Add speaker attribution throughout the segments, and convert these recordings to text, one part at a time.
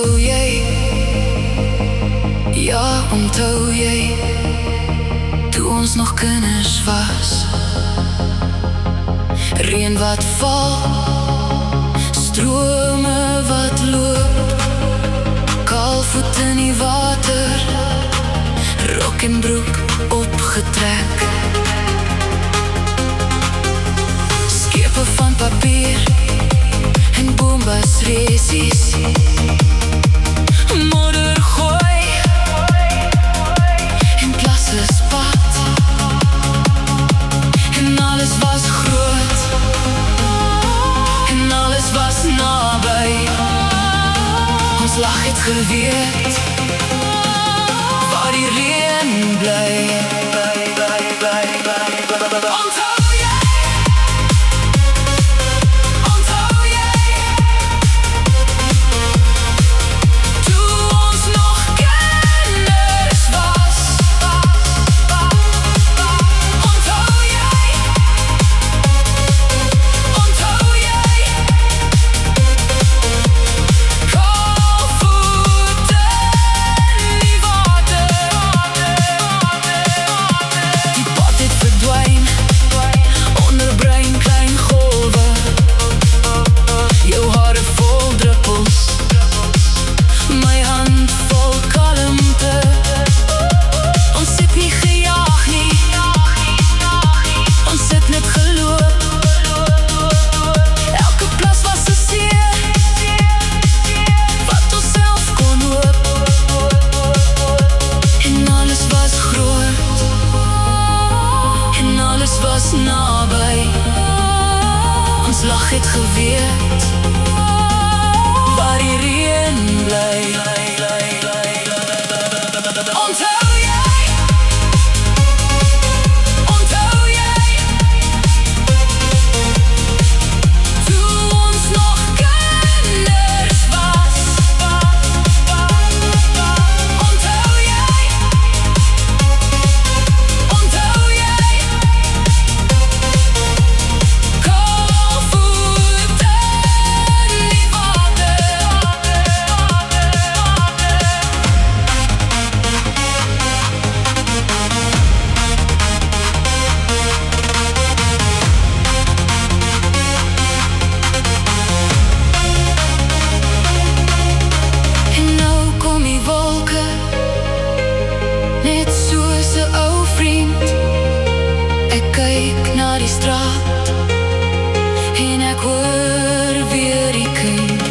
Speaker 1: Onthou jy? Ja, onthou jy? Toe ons nog kinders was. Reën wat val, strome wat loop, kaalvoet in die water, rok en broek opgetrek. Skepe van papier en bombasresies, modder gooi en klasse spat, en alles was groot en alles was naby. Ons lag het geweet waar die reën bly. Onthou jy? Onthou jy? Toe ons nog kinders was. Onthou jy? Onthou jy? Kaalvoet in die water. Die pad het verdwyn onder bruin klein golwe, jou hare vol druppels, my hand vol kalmte. Ons het nie gejaag nie, ons het net geloop. Elke plas was 'n see wat ons self kon hoop, en alles was groot en alles was naby. Ons lag het geweet waar die reën bly. Onthou jy? Onthou jy? Toe ons nog kinders was. Onthou jy? Onthou jy? Kaalvoet in die water. En nou kom die wolke, net soos 'n ou vriend. Ek kyk na die straat en ek hoor weer die kind.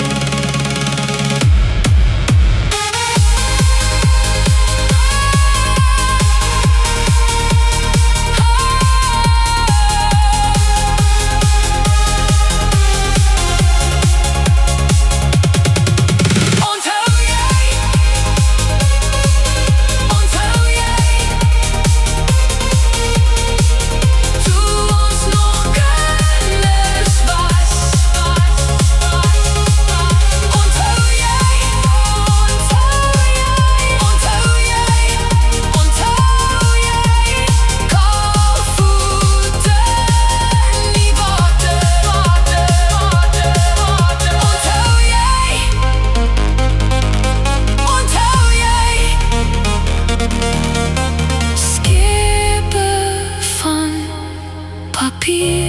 Speaker 1: Onthou jy? Onthou jy? Toe ons nog kinders was. Onthou jy? Onthou jy? Onthou jy? Kaalvoet in die water. Onthou jy? Onthou jy? Skepe van papier